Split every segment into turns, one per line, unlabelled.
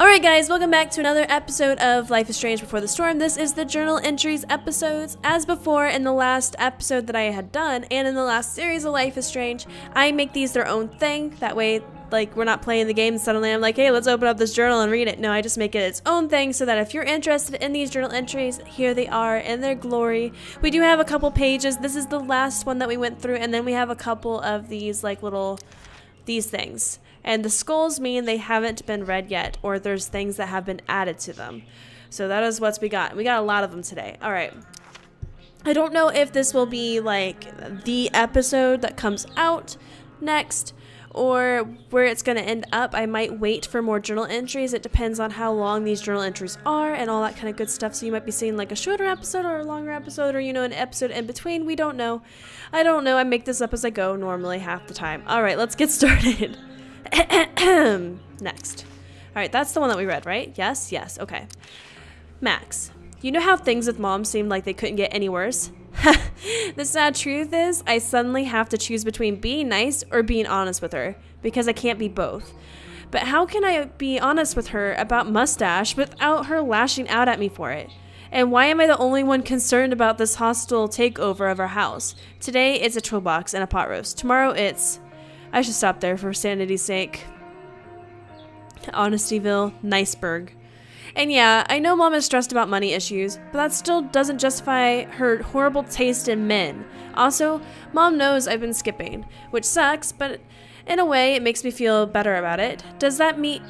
Alright guys, welcome back to another episode of Life is Strange Before the Storm. This is the journal entries episodes. As before, in the last episode that I had done, and in the last series of Life is Strange, I make these their own thing. That way, like, we're not playing the game and suddenly I'm like, hey, let's open up this journal and read it. No, I just make it its own thing so that if you're interested in these journal entries, here they are in their glory. We do have a couple pages. This is the last one that we went through, and then we have a couple of these, like, these things. And the skulls mean they haven't been read yet, or there's things that have been added to them. So that is what we got. We got a lot of them today. All right. I don't know if this will be like the episode that comes out next or where it's going to end up. I might wait for more journal entries. It depends on how long these journal entries are and all that kind of good stuff. So you might be seeing like a shorter episode or a longer episode or, you know, an episode in between. We don't know. I don't know. I make this up as I go normally half the time. All right, let's get started. Next. Alright, that's the one that we read, right? Yes? Yes. Okay. Max, you know how things with Mom seemed like they couldn't get any worse? The sad truth is, I suddenly have to choose between being nice or being honest with her, because I can't be both. But how can I be honest with her about Mustache without her lashing out at me for it? And why am I the only one concerned about this hostile takeover of our house? Today, it's a toolbox and a pot roast. Tomorrow, it's... I should stop there for sanity's sake. Honestyville, Niceberg. And yeah, I know Mom is stressed about money issues, but that still doesn't justify her horrible taste in men. Also, Mom knows I've been skipping, which sucks, but in a way it makes me feel better about it. Does that make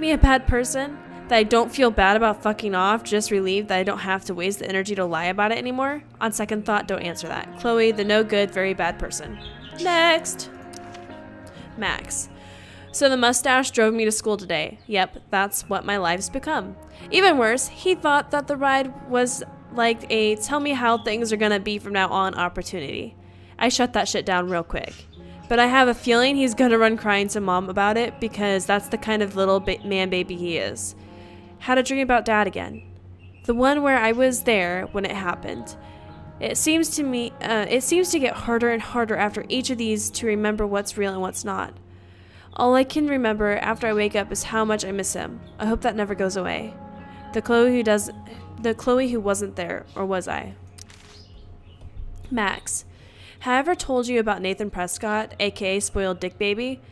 me a bad person? That I don't feel bad about fucking off, just relieved that I don't have to waste the energy to lie about it anymore? On second thought, don't answer that. Chloe, the no good, very bad person. Next! Max. So the mustache drove me to school today. Yep, that's what my life's become. Even worse, he thought that the ride was like a tell me how things are gonna be from now on opportunity. I shut that shit down real quick. But I have a feeling he's gonna run crying to Mom about it because that's the kind of little man baby he is. Had a dream about Dad again. The one where I was there when it happened. It seems to get harder and harder after each of these to remember what's real and what's not. All I can remember after I wake up is how much I miss him. I hope that never goes away. The Chloe who wasn't there, or was I? Max, have I ever told you about Nathan Prescott, aka Spoiled Dick Baby?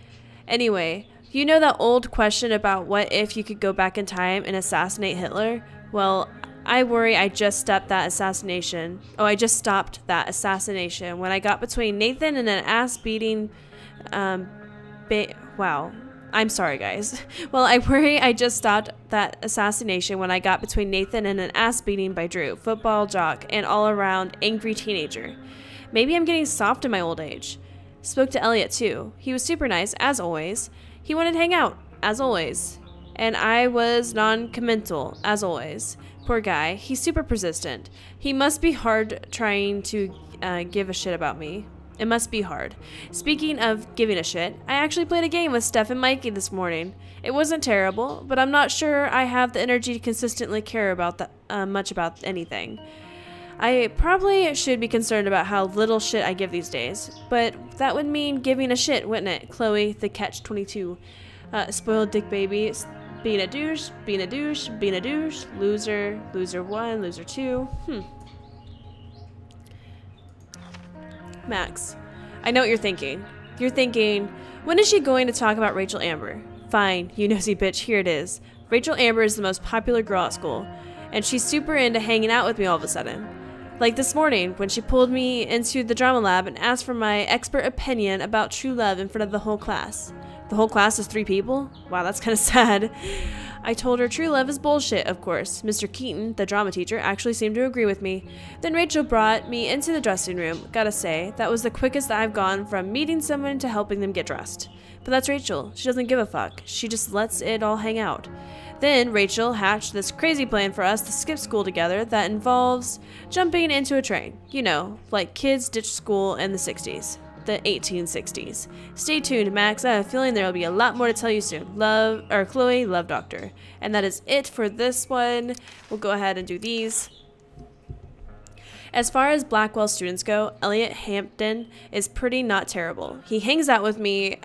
Anyway, you know that old question about what if you could go back in time and assassinate Hitler? Well, I worry I just stopped that assassination. Oh, I just stopped that assassination when I got between Nathan and an ass-beating, wow. I'm sorry, guys. Well, I worry I just stopped that assassination when I got between Nathan and an ass-beating by Drew, football jock, and all-around angry teenager. Maybe I'm getting soft in my old age. Spoke to Elliot, too. He was super nice, as always. He wanted to hang out, as always. And I was non-committal, as always. Poor guy. He's super persistent. He must be hard trying to give a shit about me. It must be hard. Speaking of giving a shit, I actually played a game with Steph and Mikey this morning. It wasn't terrible, but I'm not sure I have the energy to consistently care about much about anything. I probably should be concerned about how little shit I give these days, but that would mean giving a shit, wouldn't it? Chloe, the catch-22. Spoiled dick baby. Being a douche, being a douche, being a douche, loser, loser 1, loser 2. Max, I know what you're thinking. You're thinking, when is she going to talk about Rachel Amber? Fine, you nosy bitch, here it is. Rachel Amber is the most popular girl at school, and she's super into hanging out with me all of a sudden. Like this morning, when she pulled me into the drama lab and asked for my expert opinion about true love in front of the whole class. The whole class is 3 people? Wow, that's kind of sad. I told her true love is bullshit, of course. Mr. Keaton, the drama teacher, actually seemed to agree with me. Then Rachel brought me into the dressing room. Gotta say, that was the quickest I've gone from meeting someone to helping them get dressed. But that's Rachel. She doesn't give a fuck. She just lets it all hang out. Then Rachel hatched this crazy plan for us to skip school together that involves jumping into a train. You know, like kids ditched school in the 60s. The 1860s. Stay tuned, Max. I have a feeling there will be a lot more to tell you soon. Chloe, Love Doctor. And that is it for this one. We'll go ahead and do these. As far as Blackwell students go, Elliot Hampton is pretty not terrible. He hangs out with me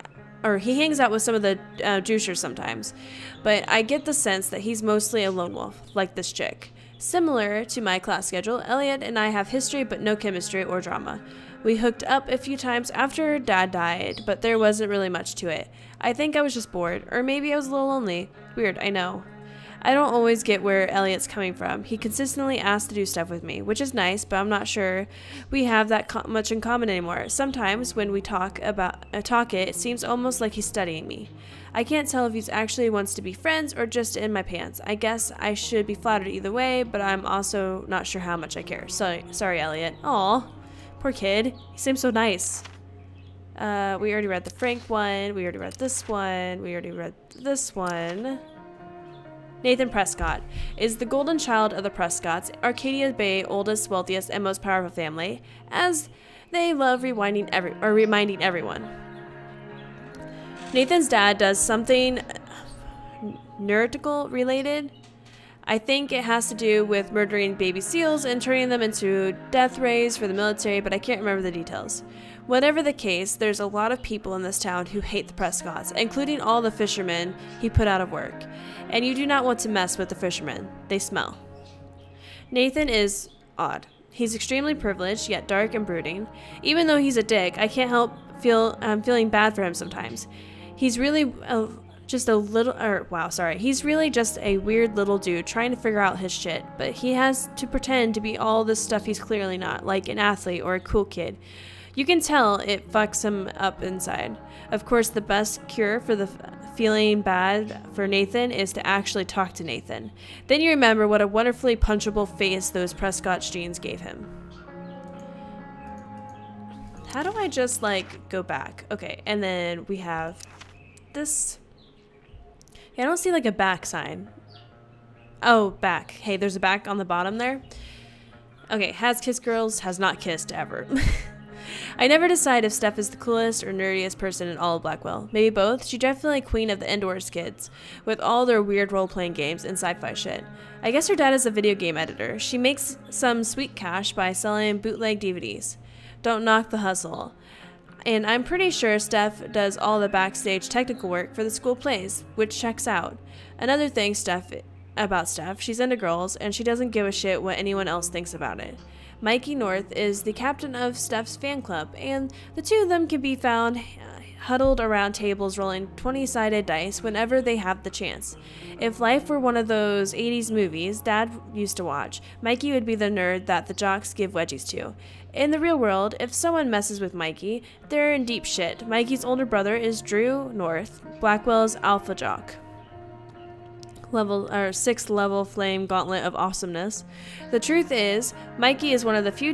he hangs out with some of the juicers sometimes, but I get the sense that he's mostly a lone wolf, like this chick. Similar to my class schedule, Elliot and I have history but no chemistry or drama. We hooked up a few times after Dad died, but there wasn't really much to it. I think I was just bored, or maybe I was a little lonely. Weird, I know. I don't always get where Elliot's coming from. He consistently asks to do stuff with me, which is nice, but I'm not sure we have that much in common anymore. Sometimes when we talk it seems almost like he's studying me. I can't tell if he actually wants to be friends or just in my pants. I guess I should be flattered either way, but I'm also not sure how much I care. Sorry, Elliot. Aw, poor kid. He seems so nice. We already read the Frank one. We already read this one. We already read this one. Nathan Prescott is the golden child of the Prescotts, Arcadia Bay oldest, wealthiest, and most powerful family, as they love reminding everyone. Nathan's dad does something neurological related. I think it has to do with murdering baby seals and turning them into death rays for the military, but I can't remember the details. Whatever the case, there's a lot of people in this town who hate the Prescotts, including all the fishermen he put out of work. And you do not want to mess with the fishermen. They smell. Nathan is odd. He's extremely privileged, yet dark and brooding. Even though he's a dick, I can't help feeling bad for him sometimes. He's really he's really just a weird little dude trying to figure out his shit, but he has to pretend to be all this stuff he's clearly not, like an athlete or a cool kid. You can tell it fucks him up inside. Of course, the best cure for the feeling bad for Nathan is to actually talk to Nathan. Then you remember what a wonderfully punchable face those Prescott genes gave him. How do I just, like, go back? Okay, and then we have this. Yeah, I don't see, like, a back sign. Oh, back. Hey, there's a back on the bottom there. Okay, has kissed girls, has not kissed ever. I never decide if Steph is the coolest or nerdiest person in all of Blackwell. Maybe both. She's definitely queen of the indoors kids, with all their weird role-playing games and sci-fi shit. I guess her dad is a video game editor. She makes some sweet cash by selling bootleg DVDs. Don't knock the hustle. And I'm pretty sure Steph does all the backstage technical work for the school plays, which checks out. Another thing about Steph, she's into girls, and she doesn't give a shit what anyone else thinks about it. Mikey North is the captain of Steph's fan club, and the two of them can be found huddled around tables rolling 20-sided dice whenever they have the chance. If life were one of those 80s movies Dad used to watch, Mikey would be the nerd that the jocks give wedgies to. In the real world, if someone messes with Mikey, they're in deep shit. Mikey's older brother is Drew North, Blackwell's alpha jock. 6th level flame gauntlet of awesomeness. The truth is, Mikey is one of the few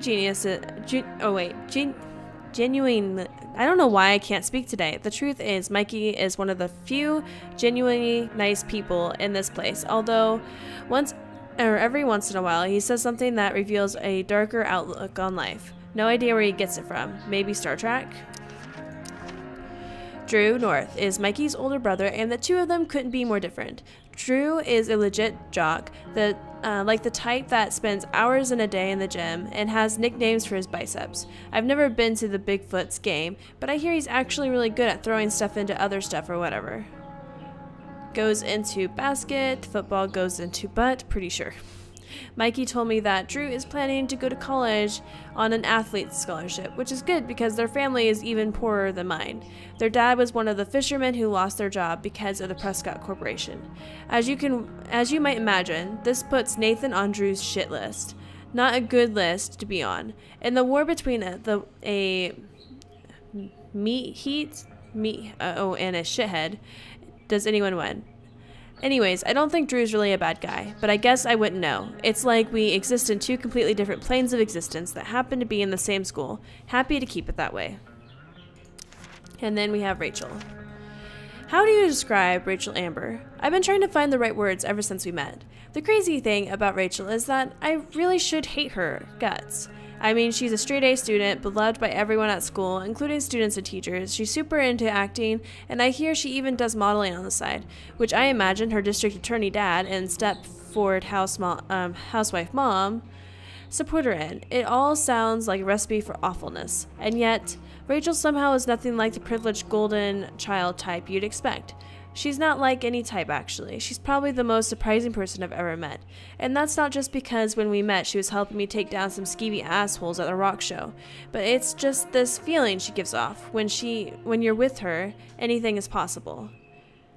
genuine. I don't know why I can't speak today. The truth is, Mikey is one of the few genuinely nice people in this place. Although, every once in a while, he says something that reveals a darker outlook on life. No idea where he gets it from. Maybe Star Trek? Drew North is Mikey's older brother, and the two of them couldn't be more different. Drew is a legit jock, like the type that spends hours in a day in the gym and has nicknames for his biceps. I've never been to the Bigfoot's game, but I hear he's actually really good at throwing stuff into other stuff or whatever. Goes into basket, football goes into butt, pretty sure. Mikey told me that Drew is planning to go to college on an athlete's scholarship, which is good because their family is even poorer than mine. Their dad was one of the fishermen who lost their job because of the Prescott Corporation. As you might imagine, this puts Nathan on Drew's shit list. Not a good list to be on. In the war between and a shithead, does anyone win? Anyways, I don't think Drew's really a bad guy, but I guess I wouldn't know. It's like we exist in two completely different planes of existence that happen to be in the same school. Happy to keep it that way. And then we have Rachel. How do you describe Rachel Amber? I've been trying to find the right words ever since we met. The crazy thing about Rachel is that I really should hate her guts. I mean, she's a straight-A student, beloved by everyone at school, including students and teachers. She's super into acting, and I hear she even does modeling on the side, which I imagine her district attorney dad and Stepford housewife mom support her in. It all sounds like a recipe for awfulness. And yet, Rachel somehow is nothing like the privileged golden child type you'd expect. She's not like any type, actually. She's probably the most surprising person I've ever met. And that's not just because when we met, she was helping me take down some skeevy assholes at the rock show. But it's just this feeling she gives off. When you're with her, anything is possible.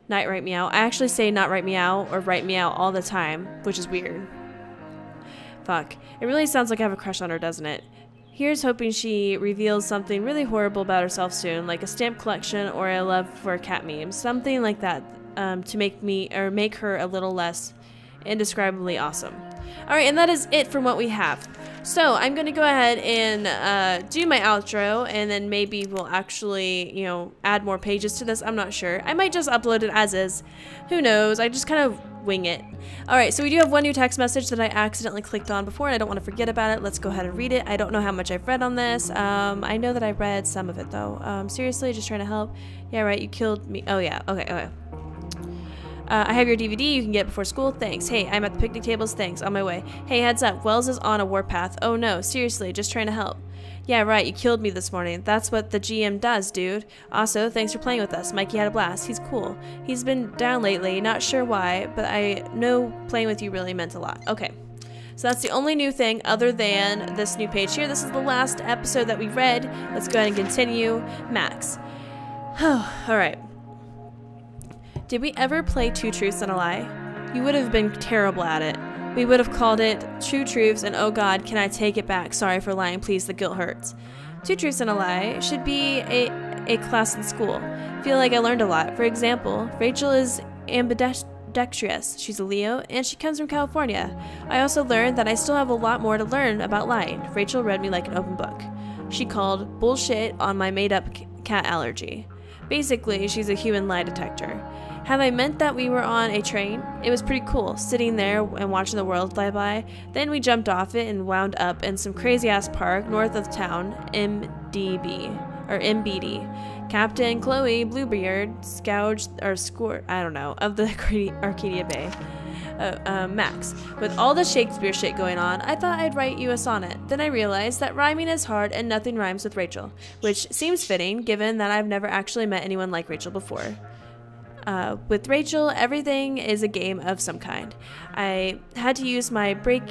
Night right meow. I actually say not right meow or right meow all the time, which is weird. Fuck. It really sounds like I have a crush on her, doesn't it? Here's hoping she reveals something really horrible about herself soon, like a stamp collection or a love for cat memes, something like that, to make her a little less indescribably awesome. All right, and that is it from what we have. So I'm going to go ahead and do my outro, and then maybe we'll actually, you know, add more pages to this. I'm not sure. I might just upload it as is. Who knows? I just kind of wing it. All right, so we do have one new text message that I accidentally clicked on before, and I don't want to forget about it. Let's go ahead and read it. I don't know how much I've read on this. I know that I read some of it, though. Seriously, just trying to help. Yeah, right, you killed me. Oh, yeah. Okay. I have your DVD. You can get it before school. Thanks. Hey, I'm at the picnic tables. Thanks. On my way. Hey, heads up. Wells is on a warpath. Oh, no. Seriously, just trying to help. Yeah, right. You killed me this morning. That's what the GM does, dude. Also, thanks for playing with us. Mikey had a blast. He's cool. He's been down lately. Not sure why, but I know playing with you really meant a lot. Okay. So that's the only new thing other than this new page here. This is the last episode that we read. Let's go ahead and continue. Max. All right. Did we ever play Two Truths and a Lie? You would have been terrible at it. We would have called it Two Truths and oh god, can I take it back? Sorry for lying, please, the guilt hurts. Two Truths and a Lie should be a class in school. Feel like I learned a lot. For example, Rachel is ambidextrous. She's a Leo, and she comes from California. I also learned that I still have a lot more to learn about lying. Rachel read me like an open book. She called bullshit on my made-up cat allergy. Basically, she's a human lie detector. Have I meant that we were on a train? It was pretty cool, sitting there and watching the world fly by. Then we jumped off it and wound up in some crazy-ass park north of town, MDB. Captain Chloe Bluebeard scourged, or scored, I don't know, of the Arcadia Bay. Max. With all the Shakespeare shit going on, I thought I'd write you a sonnet. Then I realized that rhyming is hard and nothing rhymes with Rachel, which seems fitting given that I've never actually met anyone like Rachel before. With Rachel, everything is a game of some kind. I had to use my breaking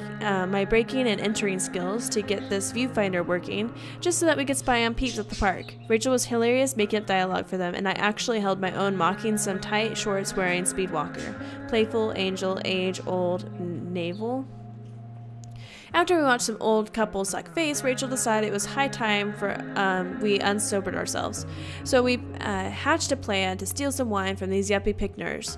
and entering skills to get this viewfinder working, just so that we could spy on peeps at the park. Rachel was hilarious making up dialogue for them, and I actually held my own mocking some tight shorts wearing speedwalker. Playful, angel, age, old, navel. After we watched some old couple suck face, Rachel decided it was high time for we unsobered ourselves. So we hatched a plan to steal some wine from these yuppie picnickers.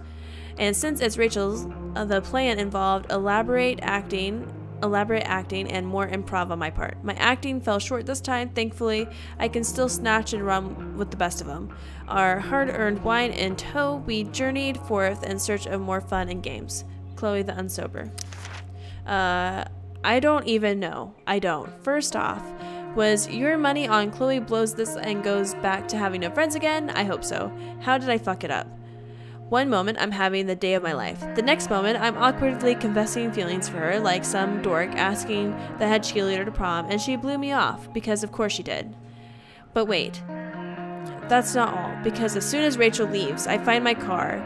And since it's Rachel's, the plan involved elaborate acting and more improv on my part. My acting fell short this time. Thankfully, I can still snatch and run with the best of them. Our hard-earned wine in tow, we journeyed forth in search of more fun and games. Chloe the Unsober. I don't even know. I don't. First off, was your money on Chloe blows this and goes back to having no friends again? I hope so. How did I fuck it up? One moment, I'm having the day of my life. The next moment, I'm awkwardly confessing feelings for her, like some dork asking the head cheerleader to prom, and she blew me off, because of course she did. But wait. That's not all, because as soon as Rachel leaves, I find my car,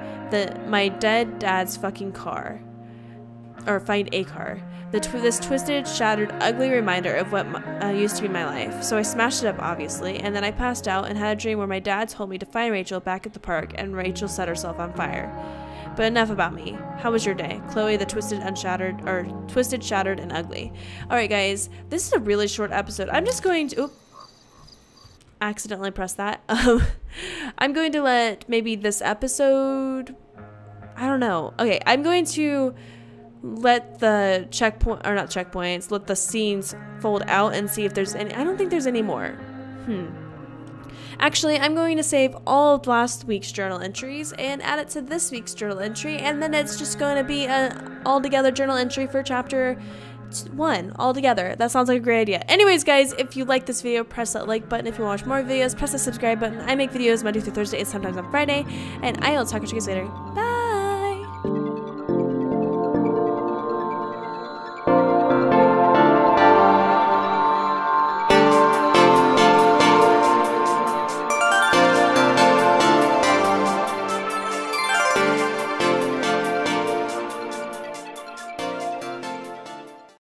my dead dad's fucking car. Or find a car. This twisted, shattered, ugly reminder of what used to be my life. So I smashed it up, obviously, and then I passed out and had a dream where my dad told me to find Rachel back at the park, and Rachel set herself on fire. But enough about me. How was your day? Chloe, the twisted, shattered, and ugly. Alright, guys, this is a really short episode. I'm just going to... Oop. Accidentally pressed that. I'm going to let maybe this episode... I don't know. Okay, I'm going to... let the let the scenes fold out and see if there's any. I don't think there's any more. Actually, I'm going to save all of last week's journal entries and add it to this week's journal entry, and then it's just going to be an all-together journal entry for chapter 1 altogether. That sounds like a great idea. Anyways, guys, if you like this video, press that like button. If you want to watch more videos, press the subscribe button. I make videos Monday through Thursday and sometimes on Friday, and I will talk to you guys later. Bye!